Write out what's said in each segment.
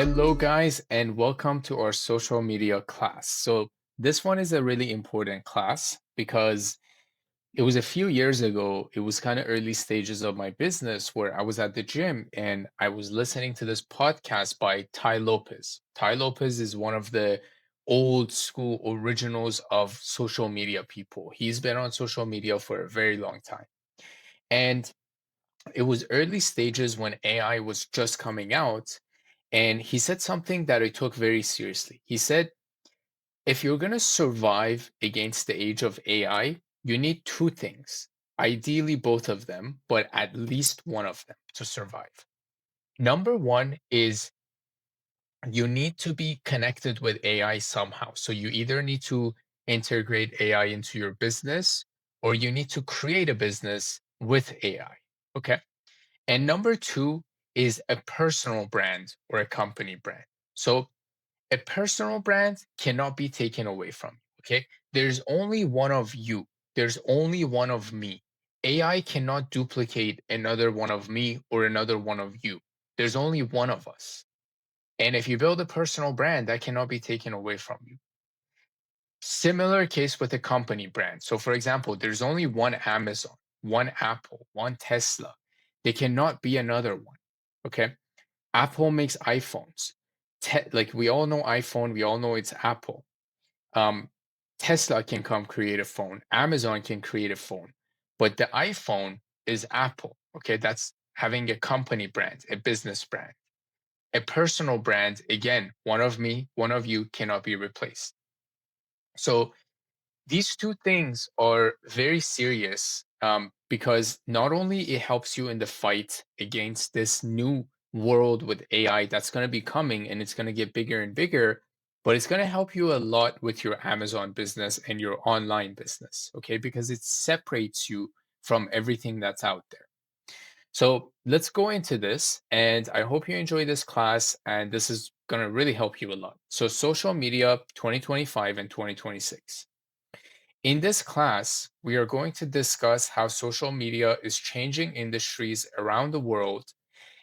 Hello, guys, and welcome to our social media class. So, this one is a really important class because it was a few years ago. It was kind of early stages of my business where I was at the gym and I was listening to this podcast by Ty Lopez. Ty Lopez is one of the old school originals of social media people. He's been on social media for a very long time. And it was early stages when AI was just coming out. And he said something that I took very seriously. He said, if you're going to survive against the age of AI, you need two things. Ideally, both of them, but at least one of them to survive. Number one is you need to be connected with AI somehow. So you either need to integrate AI into your business or you need to create a business with AI. Okay. And number two is a personal brand or a company brand. So a personal brand cannot be taken away from you. Okay. There's only one of you, there's only one of me. AI cannot duplicate another one of me or another one of you. There's only one of us. And if you build a personal brand, that cannot be taken away from you. Similar case with a company brand. So, for example, there's only one Amazon, one Apple, one Tesla. There cannot be another one. Okay. Apple makes iPhones. Like we all know iPhone, we all know it's Apple. Um, Tesla can come create a phone. Amazon can create a phone. But the iPhone is Apple. Okay. That's having a company brand, a business brand. A personal brand, again, one of me, one of you cannot be replaced. So these two things are very serious because not only it helps you in the fight against this new world with AI that's going to be coming and it's going to get bigger and bigger, but it's going to help you a lot with your Amazon business and your online business, okay? Because it separates you from everything that's out there. So let's go into this, and I hope you enjoy this class, and this is going to really help you a lot. So, social media 2025 and 2026. In this class, we are going to discuss how social media is changing industries around the world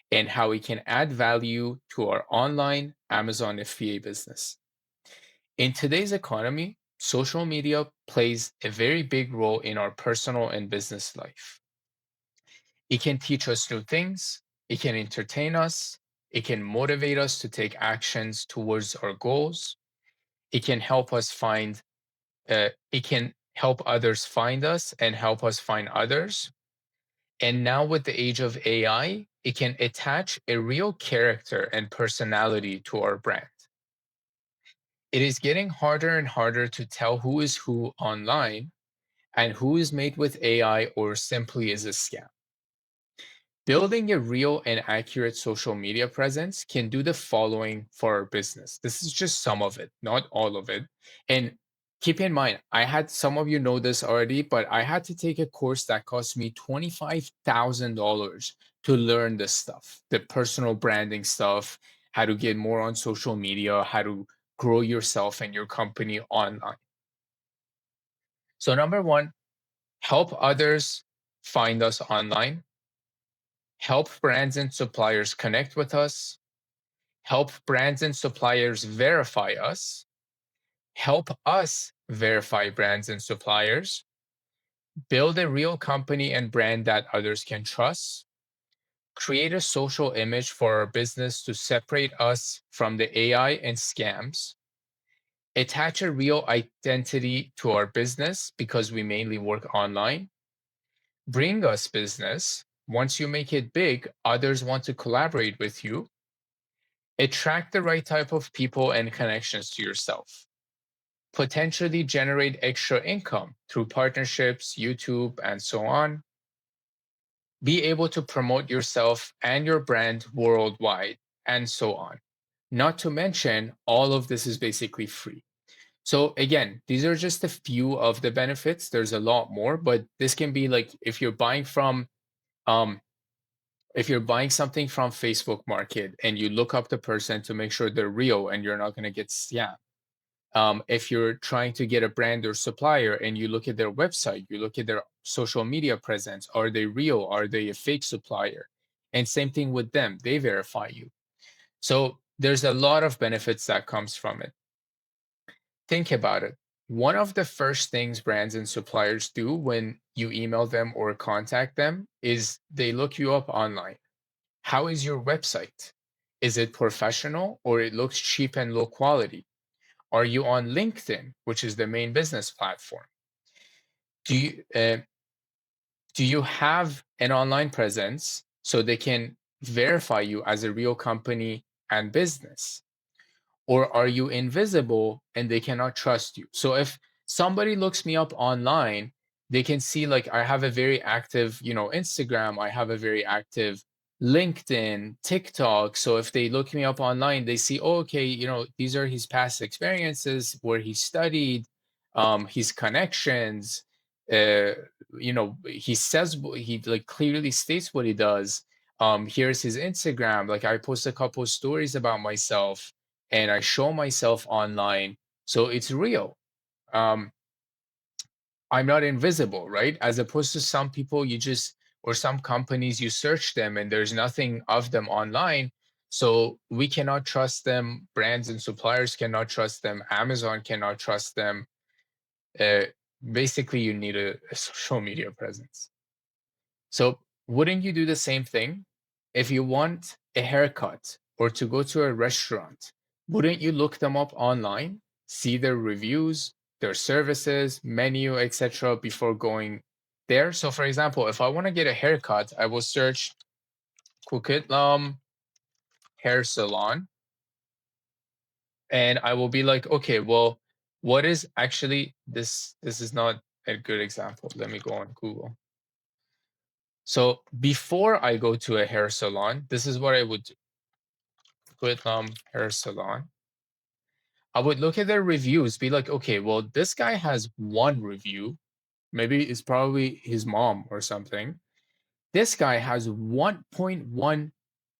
and how it can add value to our online Amazon FBA business. In today's economy, social media plays a very big role in our personal and business life. It can teach us new things, it can entertain us, it can motivate us to take actions towards our goals, it can help us find it can help others find us and help us find others. And now, with the age of AI, it can attach a real character and personality to our brand. It is getting harder and harder to tell who is who online and who is made with AI or simply is a scam. Building a real and accurate social media presence can do the following for our business. This is just some of it, not all of it. And keep in mind, I had some of you know this already, but I had to take a course that cost me $25,000 to learn this stuff, the personal branding stuff, how to get more on social media, how to grow yourself and your company online. So, number one, help others find us online, help brands and suppliers connect with us, help brands and suppliers verify us, help us verify brands and suppliers, build a real company and brand that others can trust, create a social image for our business to separate us from the AI and scams, attach a real identity to our business because we mainly work online, bring us business. Once you make it big, others want to collaborate with you. Attract the right type of people and connections to yourself. Potentially generate extra income through partnerships, YouTube, and so on. Be able to promote yourself and your brand worldwide, and so on. Not to mention, all of this is basically free. So, again, these are just a few of the benefits. There's a lot more, but this can be like um, if you're buying something from Facebook Market and you look up the person to make sure they're real and you're not going to get scammed. If you're trying to get a brand or supplier and you look at their website, you look at their social media presence, are they real? Are they a fake supplier? And same thing with them, they verify you. So There's a lot of benefits that comes from it. Think about it. One of the first things brands and suppliers do when you email them or contact them is they look you up online. How is your website? Is it professional or it looks cheap and low quality? Are you on LinkedIn, which is the main business platform? Do you do you have an online presence so they can verify you as a real company and business? Or are you invisible and they cannot trust you? So if somebody looks me up online, they can see like I have a very active, Instagram, I have a very active LinkedIn, TikTok. So if they look me up online, they see, oh, okay, these are his past experiences, where he studied, his connections, uh, he says he like clearly states what he does. Here's his Instagram. Like I post a couple stories about myself and I show myself online. So it's real. Um, I'm not invisible, right? As opposed to some people, or some companies, you search them and there's nothing of them online. So we cannot trust them. Brands and suppliers cannot trust them. Amazon cannot trust them. Uh, Basically, you need a social media presence. So wouldn't you do the same thing? If you want a haircut or to go to a restaurant, wouldn't you look them up online, see their reviews, their services, menu, etc. before going there? So for example, if I want to get a haircut, I will search Kukitlam hair salon and I will be like, okay, well, what is actually this is not a good example. Let me go on Google. So before I go to a hair salon, this is what I would do. Vietnam hair salon. I would look at their reviews, be like, okay, well, this guy has one review. Maybe it's probably his mom or something. This guy has 1.1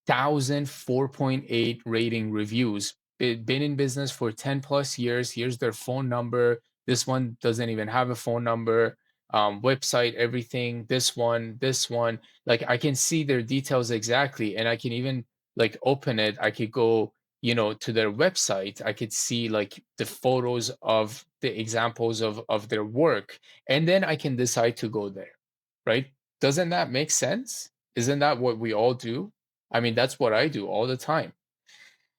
thousand 4.8 rating reviews. Been in business for 10 plus years. Here's their phone number. This one doesn't even have a phone number. Website, everything. This one. Like I can see their details exactly, and I can even like open it. I could go, to their website. I could see like the photos of the examples of their work, and then I can decide to go there. Right? Doesn't that make sense? Isn't that what we all do? I mean, that's what I do all the time.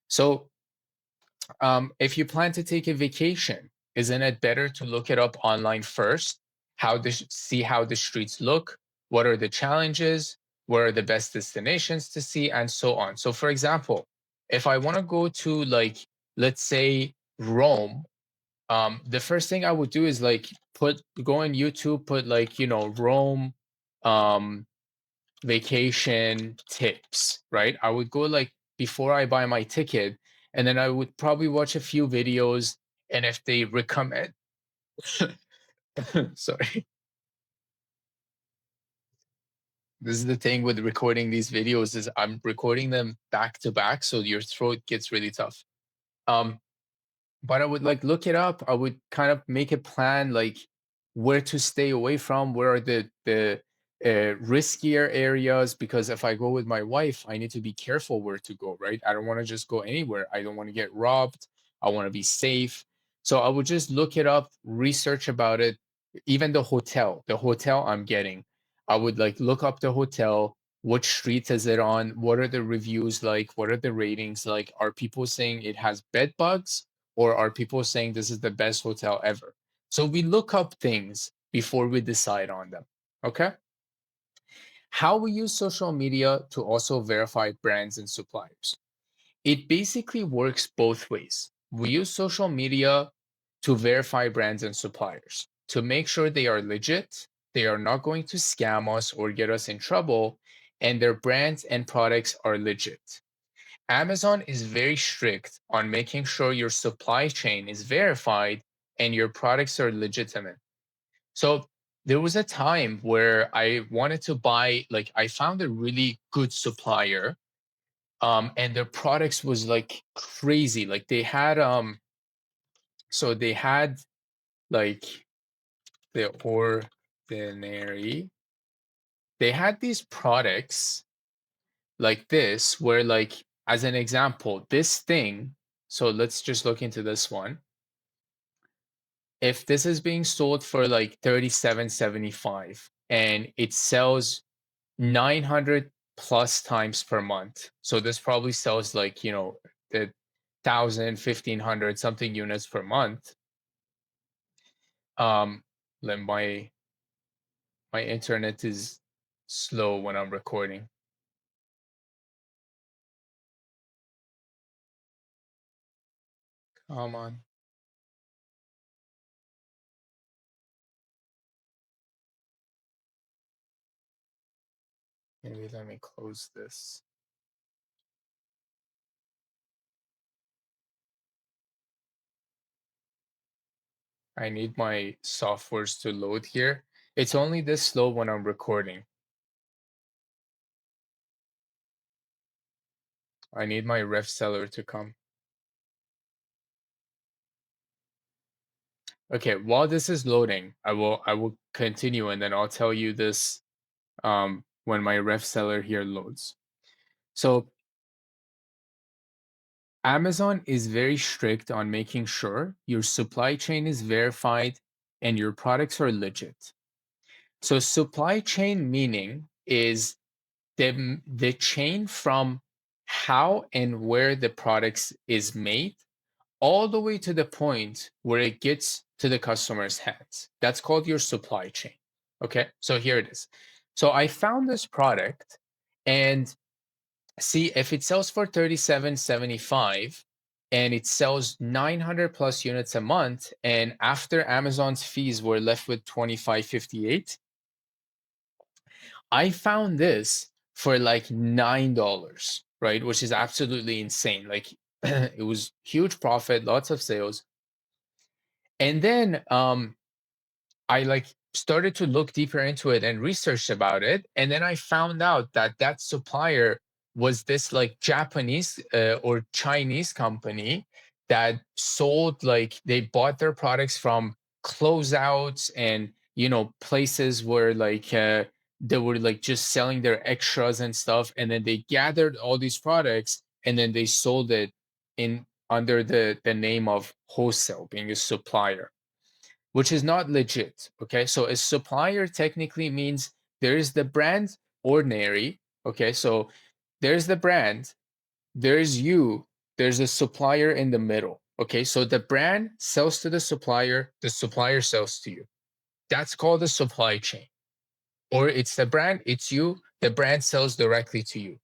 So, if you plan to take a vacation, isn't it better to look it up online first? See how the streets look, what are the challenges, where are the best destinations to see, and so on. So, for example, if I want to go to like, let's say Rome, the first thing I would do is like go on YouTube, put like Rome, um, vacation tips, right? I would go like before I buy my ticket, and then I would probably watch a few videos. And if they recommend, sorry, this is the thing with recording these videos is I'm recording them back to back, so your throat gets really tough. Um, but I would like look it up. I would kind of make a plan, like where to stay away from, where are the riskier areas. Because if I go with my wife, I need to be careful where to go. Right? I don't want to just go anywhere. I don't want to get robbed. I want to be safe. So I would just look it up, research about it. Even the hotel I'm getting, I would like look up the hotel. What street is it on? What are the reviews like? What are the ratings like? Are people saying it has bed bugs? Or are people saying this is the best hotel ever? So we look up things before we decide on them. Okay. How we use social media to also verify brands and suppliers. It basically works both ways. We use social media to verify brands and suppliers to make sure they are legit, they are not going to scam us or get us in trouble, and their brands and products are legit. Amazon is very strict on making sure your supply chain is verified and your products are legitimate. So there was a time where I wanted to buy, like, I found a really good supplier, and their products was like crazy. Like they had, so they had like the ordinary, they had these products like this where like as an example, this thing, so let's just look into this one. If this is being sold for like 37.75 and it sells 900 plus times per month. So this probably sells like, the 1,000, 1,500 something units per month. Um, let my internet is slow when I'm recording. Come on. Maybe let me close this. I need my softwares to load here. It's only this slow when I'm recording. I need my ref seller to come. Okay, while this is loading, I will continue and then I'll tell you this when my ref seller here loads. So Amazon is very strict on making sure your supply chain is verified and your products are legit. So supply chain meaning is the chain from how and where the products is made all the way to the point where it gets to the customer's hands. That's called your supply chain. Okay, so here it is. So I found this product and see if it sells for 37.75 and it sells 900 plus units a month, and after Amazon's fees we're left with 25.58. I found this for like $9, right? Which is absolutely insane. Like it was huge profit, lots of sales. And then I like started to look deeper into it and researched about it, and then I found out that that supplier was this like Japanese or Chinese company that sold, like they bought their products from closeouts and places where like they were like just selling their extras and stuff, and then they gathered all these products and then they sold it in under the name of wholesale, being a supplier, which is not legit. Okay, so a supplier technically means there's the brand ordinary. Okay, so there's the brand, there's you, there's a supplier in the middle. Okay, so the brand sells to the supplier sells to you. That's called the supply chain. Or it's the brand, it's you, the brand sells directly to you.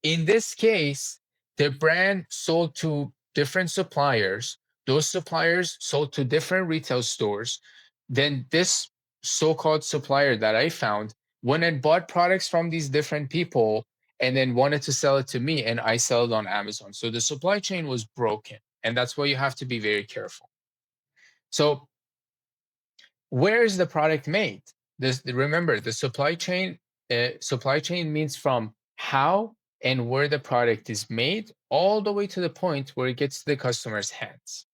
In this case, the brand sold to different suppliers. Those suppliers sold to different retail stores. Then this so-called supplier that I found went and bought products from these different people and then wanted to sell it to me, and I sell it on Amazon. So the supply chain was broken, and that's why you have to be very careful. So where is the product made? Remember, the supply chain. Supply chain means from how and where the product is made, all the way to the point where it gets to the customer's hands.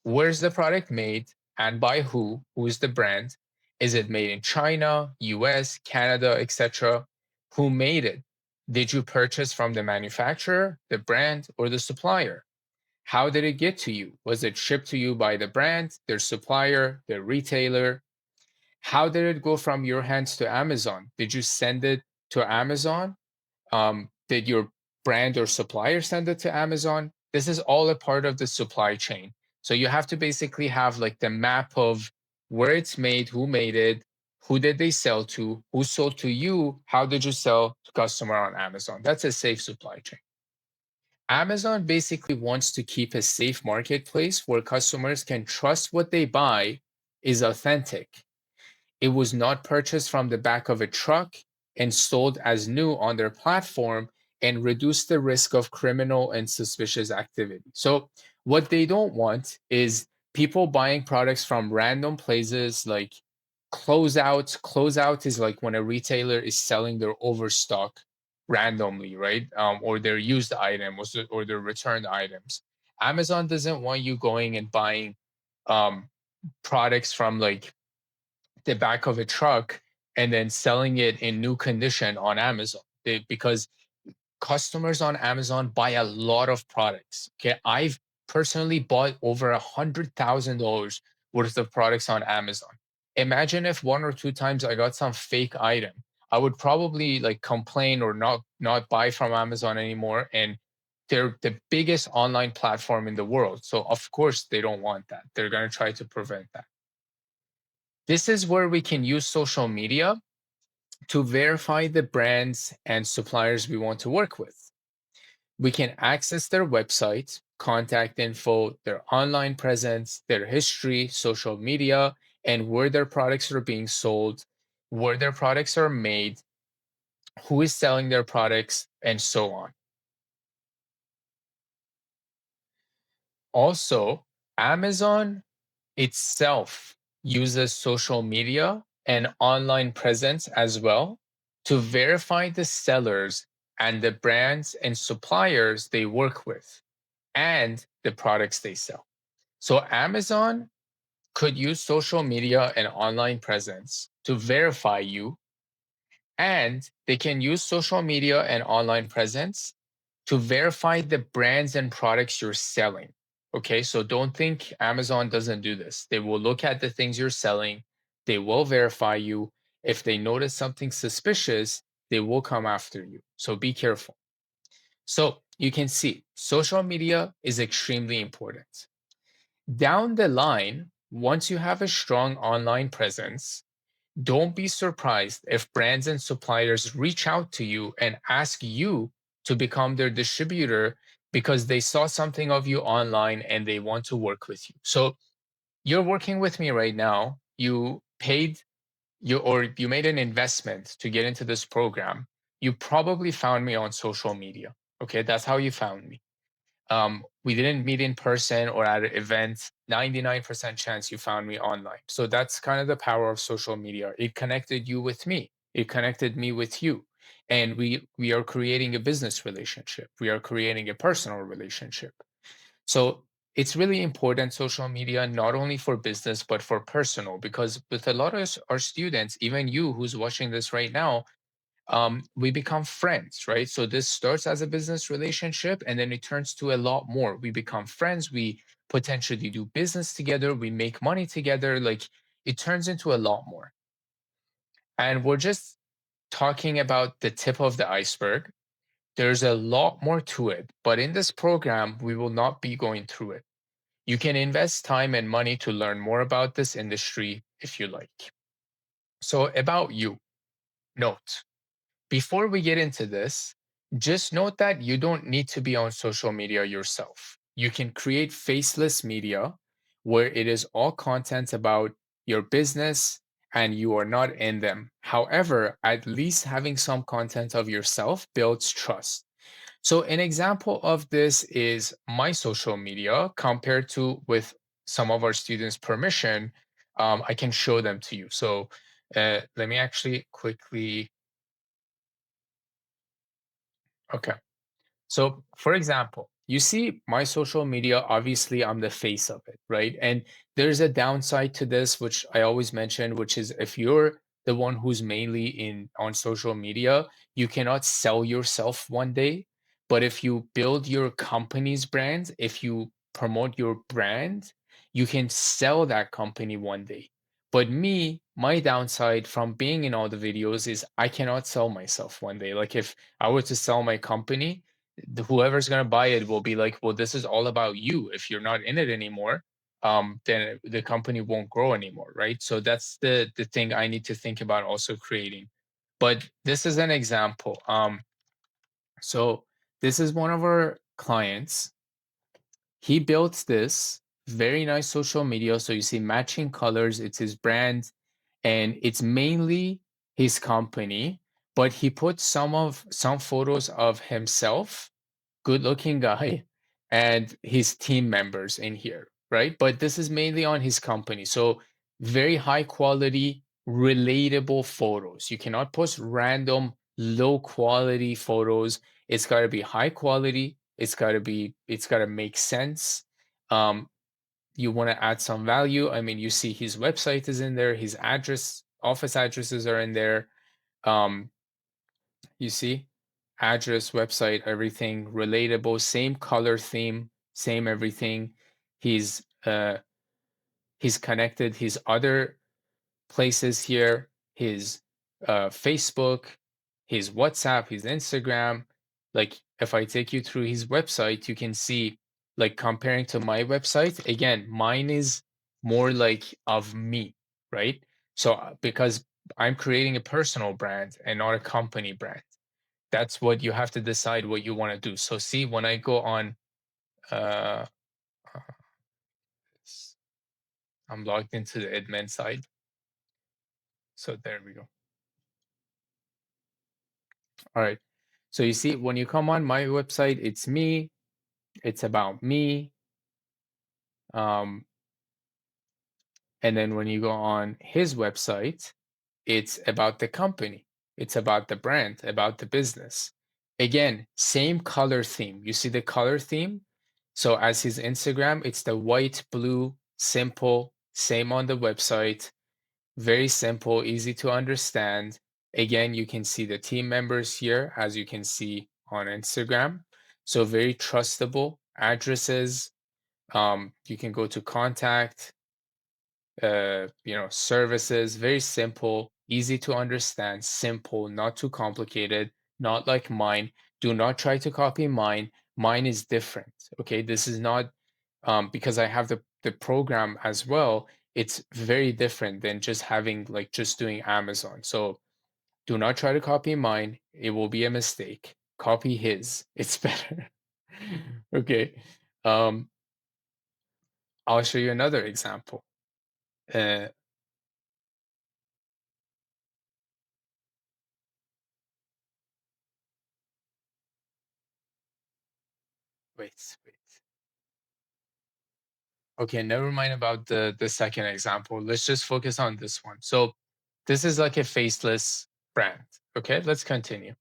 Where's the product made and by who? Who is the brand? Is it made in China, US, Canada, etc.? Who made it? Did you purchase from the manufacturer, the brand, or the supplier? How did it get to you? Was it shipped to you by the brand, their supplier, their retailer? How did it go from your hands to Amazon? Did you send it to Amazon? Did your brand or supplier send it to Amazon? This is all a part of the supply chain. So you have to basically have like the map of where it's made, who made it, who did they sell to, who sold to you, how did you sell to customer on Amazon? That's a safe supply chain. Amazon basically wants to keep a safe marketplace where customers can trust what they buy is authentic. It was not purchased from the back of a truck and sold as new on their platform, and reduce the risk of criminal and suspicious activity. So, what they don't want is people buying products from random places like closeouts. Closeout is like when a retailer is selling their overstock randomly, right? Or their used items or their returned items. Amazon doesn't want you going and buying um, products from like the back of a truck and then selling it in new condition on Amazon. Because customers on Amazon buy a lot of products. Okay. I've personally bought over $100,000 worth of products on Amazon. Imagine if one or two times I got some fake item. I would probably like complain or not buy from Amazon anymore. And they're the biggest online platform in the world. So of course they don't want that. They're going to try to prevent that. This is where we can use social media to verify the brands and suppliers we want to work with. We can access their website, contact info, their online presence, their history, social media, and where their products are being sold, where their products are made, who is selling their products, and so on. Also, Amazon itself uses social media and online presence as well to verify the sellers and the brands and suppliers they work with and the products they sell. So Amazon could use social media and online presence to verify you, and they can use social media and online presence to verify the brands and products you're selling. Okay, so don't think Amazon doesn't do this. They will look at the things you're selling, they will verify you. If they notice something suspicious, they will come after you. So be careful. So you can see social media is extremely important. Down the line, once you have a strong online presence, don't be surprised if brands and suppliers reach out to you and ask you to become their distributor because they saw something of you online and they want to work with you. So you're working with me right now. You paid you made an investment to get into this program. You probably found me on social media. Okay, that's how you found me. We didn't meet in person or at an event. 99% chance you found me online. So that's kind of the power of social media. It connected you with me. It connected me with you. And we are creating a business relationship. We are creating a personal relationship. So it's really important, social media, not only for business but for personal, because with a lot of our students, even you who's watching this right now, we become friends, right? So this starts as a business relationship and then it turns to a lot more. We become friends, we potentially do business together, we make money together. Like it turns into a lot more. And we're just talking about the tip of the iceberg. There's a lot more to it, but in this program, we will not be going through it. You can invest time and money to learn more about this industry if you like. So, about you, note. Before we get into this, just note that you don't need to be on social media yourself. You can create faceless media where it is all content about your business and you are not in them. However, at least having some content of yourself builds trust. So an example of this is my social media compared to with some of our students' permission. I can show them to you. So let me actually quickly. Okay. So, for example, you see my social media, obviously, I'm the face of it, right? And there's a downside to this, which I always mention, which is if you're the one who's mainly in on social media, you cannot sell yourself one day. But if you build your company's brand, if you promote your brand, you can sell that company one day. But me, my downside from being in all the videos is I cannot sell myself one day. Like if I were to sell my company, whoever's going to buy it will be like, well, this is all about you. If you're not in it anymore, then the company won't grow anymore, right? So that's the thing I need to think about also creating. But this is an example. So this is one of our clients. He built this very nice social media. So you see matching colors, it's his brand, and it's mainly his company. But he put some photos of himself, good looking guy, and his team members in here, right? But this is mainly on his company. So very high quality, relatable photos. You cannot post random low quality photos. It's got to be high quality. It's got to make sense. Um, you want to add some value. I mean, you see his website is in there, his address, office addresses are in there. Um, you see? address, website, everything relatable, same color theme, same everything. He's uh he's connected his other places here, his Facebook, his WhatsApp, his Instagram. Like if I take you through his website, you can see like comparing to my website, again, mine is more like of me, right? So because I'm creating a personal brand and not a company brand. That's what you have to decide what you want to do. So see, when I go on uh uh, I'm logged into the admin side. So there we go. All right. So you see, when you come on my website, it's me, it's about me. Um, and then when you go on his website, it's about the company, it's about the brand, about the business. Again, same color theme. You see the color theme? So as his Instagram, it's the white, blue, simple, same on the website. Very simple, easy to understand. Again, you can see the team members here, as you can see on Instagram. So very trustable addresses. You can go to contact, services. Very simple, easy to understand, simple, not too complicated, not like mine. Do not try to copy mine. Mine is different. Okay, this is not because I have the program as well, it's very different than just having like just doing Amazon. So do not try to copy mine. It will be a mistake. Copy his. It's better. Okay. Um, I'll show you another example. Uh, wait. Okay, never mind about the second example. Let's just focus on this one. So this is like a faceless brand. Okay, let's continue.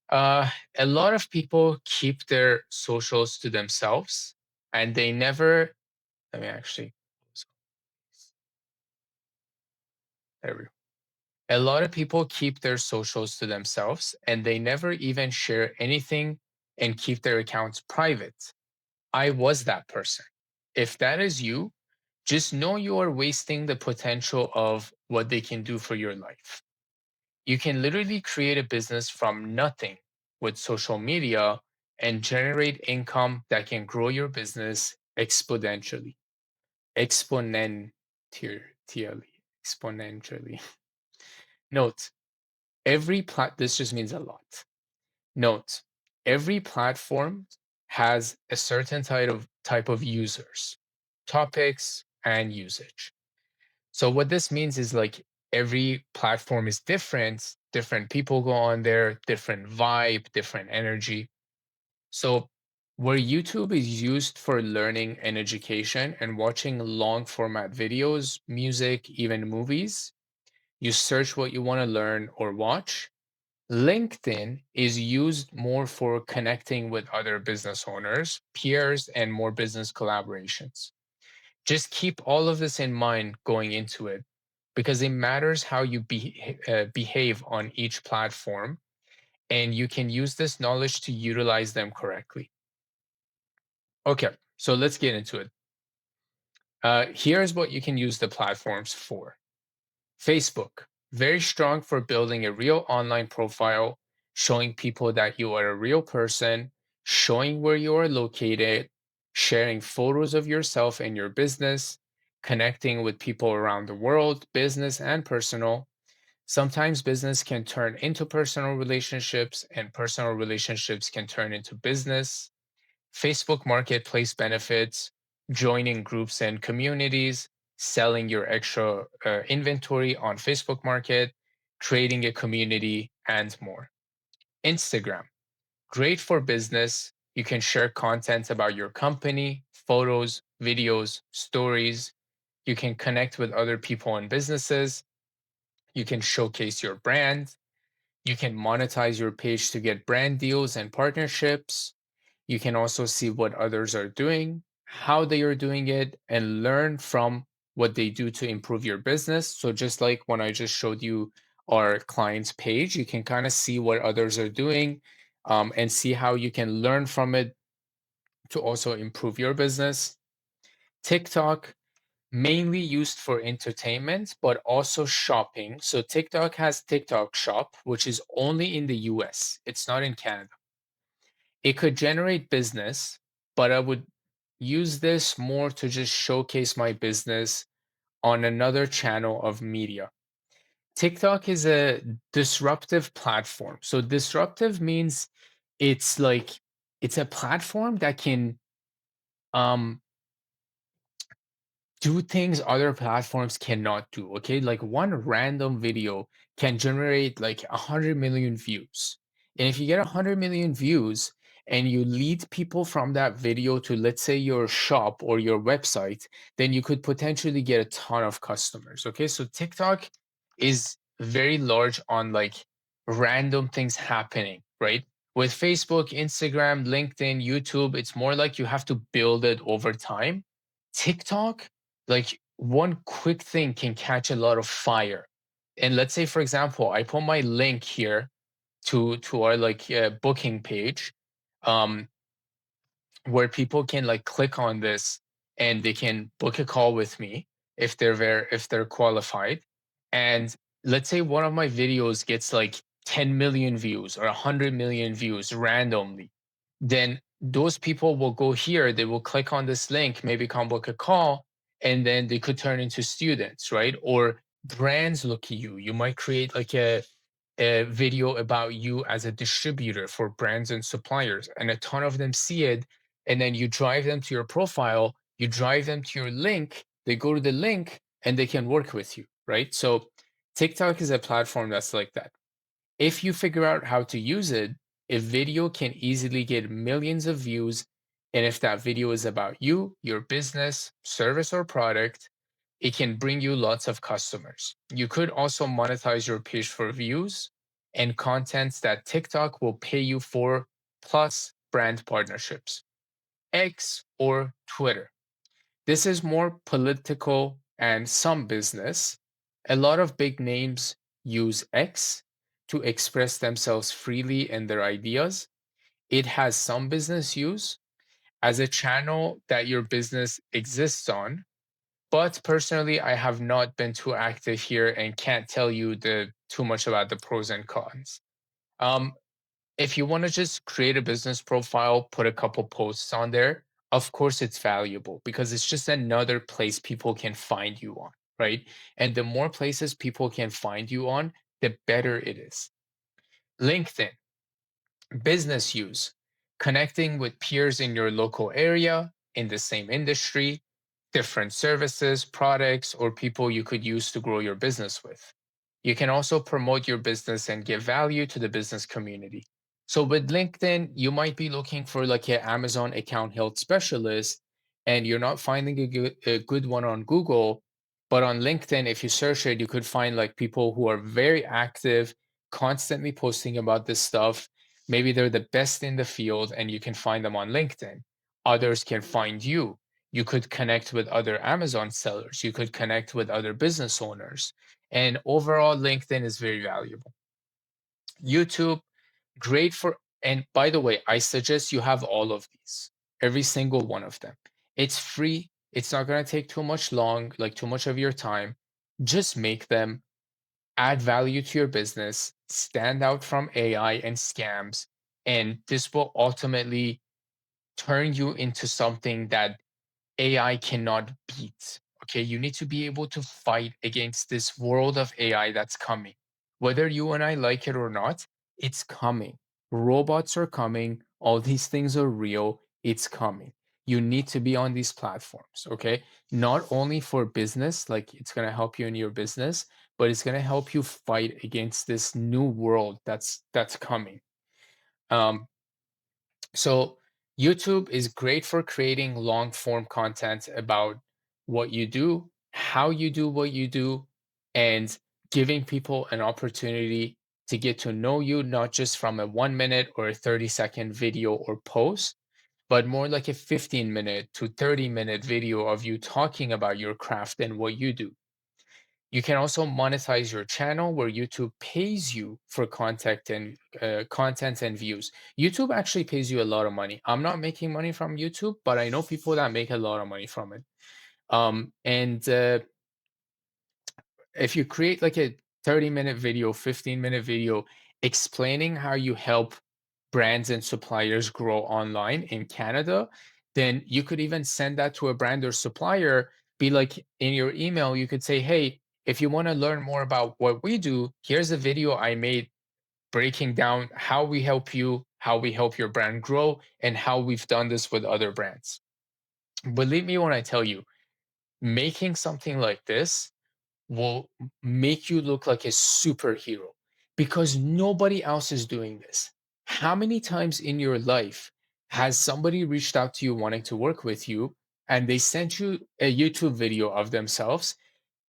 Uh, a lot of people keep their socials to themselves and they never, let me actually, there we go. A lot of people keep their socials to themselves and they never even share anything and keep their accounts private. I was that person. If that is you, just know you are wasting the potential of what they can do for your life. You can literally create a business from nothing with social media and generate income that can grow your business exponentially. Exponentially. Exponentially. Note, this just means a lot. Note, every platform has a certain type of users, topics, and usage. So what this means is like every platform is different. Different people go on there, different vibe, different energy. So where YouTube is used for learning and education and watching long format videos, music, even movies, you search what you want to learn or watch. LinkedIn is used more for connecting with other business owners, peers, and more business collaborations. Just keep all of this in mind going into it because it matters how you behave on each platform, and you can use this knowledge to utilize them correctly. Okay, so let's get into it. Here's what you can use the platforms for. Facebook, very strong for building a real online profile, showing people that you are a real person, showing where you are located, sharing photos of yourself and your business, connecting with people around the world, business and personal. Sometimes business can turn into personal relationships, and personal relationships can turn into business. Facebook Marketplace benefits, joining groups and communities, selling your extra inventory on Facebook Market, creating a community, and more. Instagram, great for business. You can share content about your company, photos, videos, stories. You can connect with other people and businesses. You can showcase your brand. You can monetize your page to get brand deals and partnerships. You can also see what others are doing, how they are doing it, and learn from what they do to improve your business. So, just like when I just showed you our client's page. You can kind of see what others are doing, and see how you can learn from it to also improve your business. TikTok, mainly used for entertainment, but also shopping. So TikTok has TikTok Shop, which is only in the US, it's not in Canada. It could generate business, but I would use this more to just showcase my business on another channel of media. TikTok is a disruptive platform. So disruptive means it's like it's a platform that can um do things other platforms cannot do. Okay, like one random video can generate like 100 million views, and if you get 100 million views and you lead people from that video to, let's say, your shop or your website, then you could potentially get a ton of customers. Okay, so TikTok is very large on like random things happening, right? With Facebook, Instagram, LinkedIn, YouTube, it's more like you have to build it over time. TikTok, like one quick thing can catch a lot of fire. And let's say, for example, I put my link here to our like booking page, um where people can like click on this and they can book a call with me if they're qualified. And let's say one of my videos gets like 10 million views or 100 million views randomly, then those people will go here, they will click on this link, maybe come book a call, and then they could turn into students, right? Or brands look at you. You might create like a video about you as a distributor for brands and suppliers, and a ton of them see it. And then you drive them to your profile, you drive them to your link, they go to the link, and they can work with you, right? So TikTok is a platform that's like that. If you figure out how to use it, a video can easily get millions of views. And if that video is about you, your business, service, or product, it can bring you lots of customers. You could also monetize your page for views and contents that TikTok will pay you for, plus brand partnerships. X or Twitter. This is more political and some business. A lot of big names use X to express themselves freely and their ideas. It has some business use as a channel that your business exists on. But personally, I have not been too active here and can't tell you the too much about the pros and cons. Um, if you want to just create a business profile, put a couple posts on there, of course it's valuable because it's just another place people can find you on, right? And the more places people can find you on, the better it is. LinkedIn, business use, connecting with peers in your local area, in the same industry, different services, products, or people you could use to grow your business with. You can also promote your business and give value to the business community. So with LinkedIn, you might be looking for like an Amazon account health specialist, and you're not finding a good one on Google. But on LinkedIn, if you search it, you could find like people who are very active, constantly posting about this stuff. Maybe they're the best in the field, and you can find them on LinkedIn. Others can find you. You could connect with other Amazon sellers. You could connect with other business owners. And overall, LinkedIn is very valuable. YouTube, great for, and by the way, I suggest you have all of these, every single one of them. It's free. It's not going to take too much of your time. Just make them, add value to your business, stand out from AI and scams, and this will ultimately turn you into something that AI cannot beat. Okay, you need to be able to fight against this world of AI that's coming. Whether you and I like it or not, it's coming. Robots are coming. All these things are real. It's coming. You need to be on these platforms, okay? Not only for business, like it's going to help you in your business, but it's going to help you fight against this new world that's coming. Um, so YouTube is great for creating long form content about what you do, how you do what you do, and giving people an opportunity to get to know you, not just from a 1 minute or a 30-second video or post, but more like a 15-minute to 30-minute video of you talking about your craft and what you do. You can also monetize your channel where YouTube pays you for content and views. YouTube actually pays you a lot of money. I'm not making money from YouTube, but I know people that make a lot of money from it. And if you create like a 30-minute video, 15-minute video explaining how you help brands and suppliers grow online in Canada, then you could even send that to a brand or supplier. Be like in your email, you could say, hey, if you want to learn more about what we do, here's a video I made breaking down how we help you, how we help your brand grow, and how we've done this with other brands. Believe me when I tell you, making something like this will make you look like a superhero because nobody else is doing this. How many times in your life has somebody reached out to you wanting to work with you and they sent you a YouTube video of themselves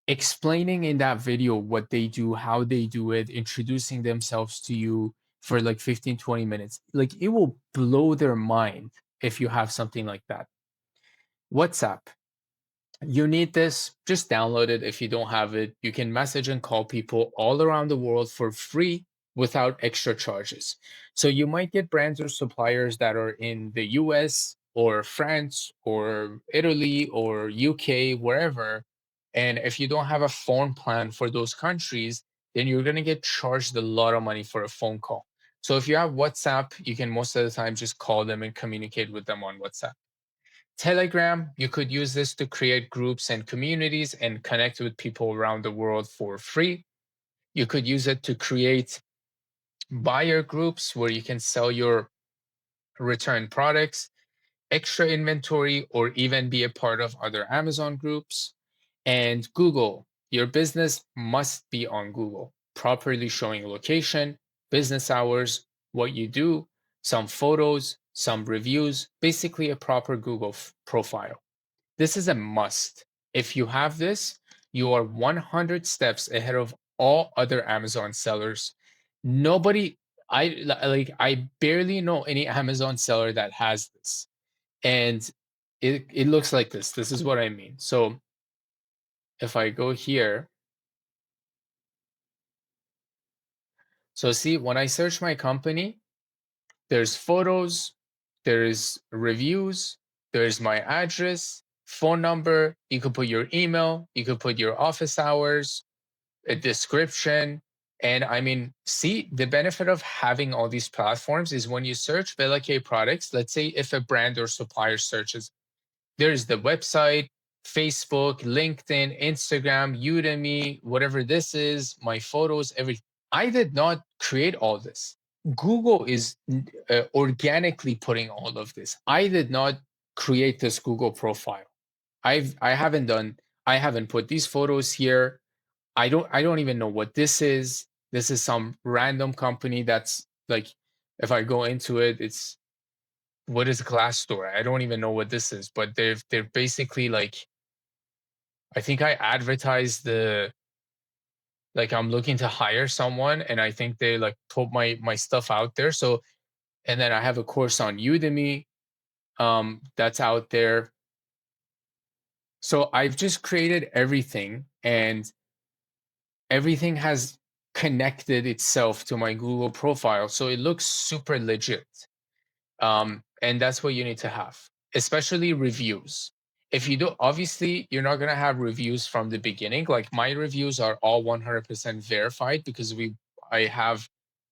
explaining in that video what they do, how they do it, introducing themselves to you for like 15, 20 minutes? Like it will blow their mind if you have something like that. WhatsApp, you need this, just download it. If you don't have it, you can message and call people all around the world for free without extra charges. So you might get brands or suppliers that are in the US or France or Italy or UK, wherever. And if you don't have a phone plan for those countries, then you're going to get charged a lot of money for a phone call. So if you have WhatsApp, you can most of the time just call them and communicate with them on WhatsApp. Telegram, you could use this to create groups and communities and connect with people around the world for free. You could use it to create buyer groups where you can sell your return products, extra inventory, or even be a part of other Amazon groups. And Google, your business must be on Google, properly showing location, business hours, what you do, some photos, some reviews, basically a proper Google profile. This is a must. If you have this, you are 100 steps ahead of all other Amazon sellers. Nobody, I barely know any Amazon seller that has this. And it looks like this. This is what I mean. So if I go here, so see, when I search my company, there's photos, there's reviews, there's my address, phone number. You could put your email, you could put your office hours, a description. And I mean, see, the benefit of having all these platforms is when you search Vela K products, let's say if a brand or supplier searches, there's the website, Facebook, LinkedIn, Instagram, Udemy, whatever this is, my photos, everything. I did not create all this. Google is organically putting all of this. I did not create this Google profile. I haven't done, I haven't put these photos here. I don't even know what this is. This is some random company that's like, if I go into it, it's, what is Glassdoor? I don't even know what this is, but they're basically like, I think I advertised the, like I'm looking to hire someone and I think they like put my stuff out there. So and then I have a course on Udemy that's out there. So I've just created everything and everything has connected itself to my Google profile. So it looks super legit. And that's what you need to have, especially reviews. If you do, obviously, you're not going to have reviews from the beginning. Like my reviews are all 100% verified because I have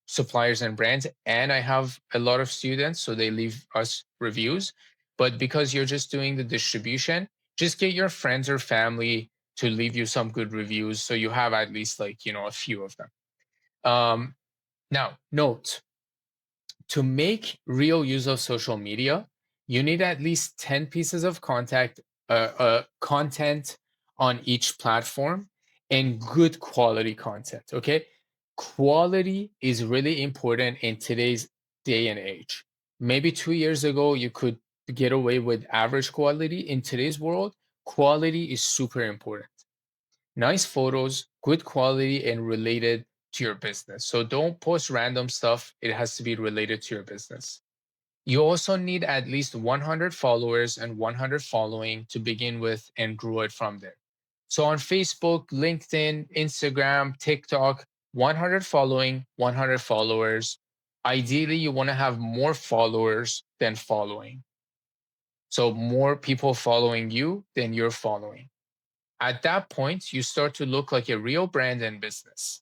suppliers and brands and I have a lot of students, so they leave us reviews. But because you're just doing the distribution, just get your friends or family to leave you some good reviews so you have at least like, a few of them. Now, note, to make real use of social media, you need at least 10 pieces of content on each platform and good quality content. Okay. Quality is really important in today's day and age. Maybe 2 years ago, you could get away with average quality. In today's world, quality is super important. Nice photos, good quality, and related to your business. So don't post random stuff. It has to be related to your business. You also need at least 100 followers and 100 following to begin with and grow it from there. So on Facebook, LinkedIn, Instagram, TikTok, 100 following, 100 followers. Ideally, you want to have more followers than following. So more people following you than you're following. At that point, you start to look like a real brand and business.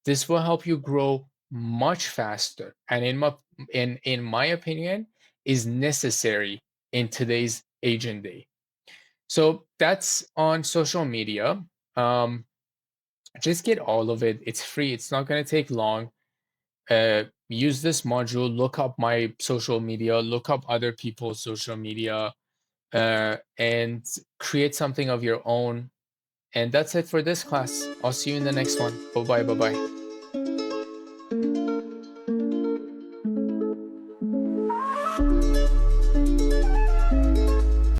This will help you grow much faster. And in my opinion, is necessary in today's age and day. So that's on social media. Um, just get all of it. It's free. It's not going to take long. Use this module. Look up my social media. Look up other people's social media, and create something of your own. And that's it for this class. I'll see you in the next one. Bye bye. Bye bye.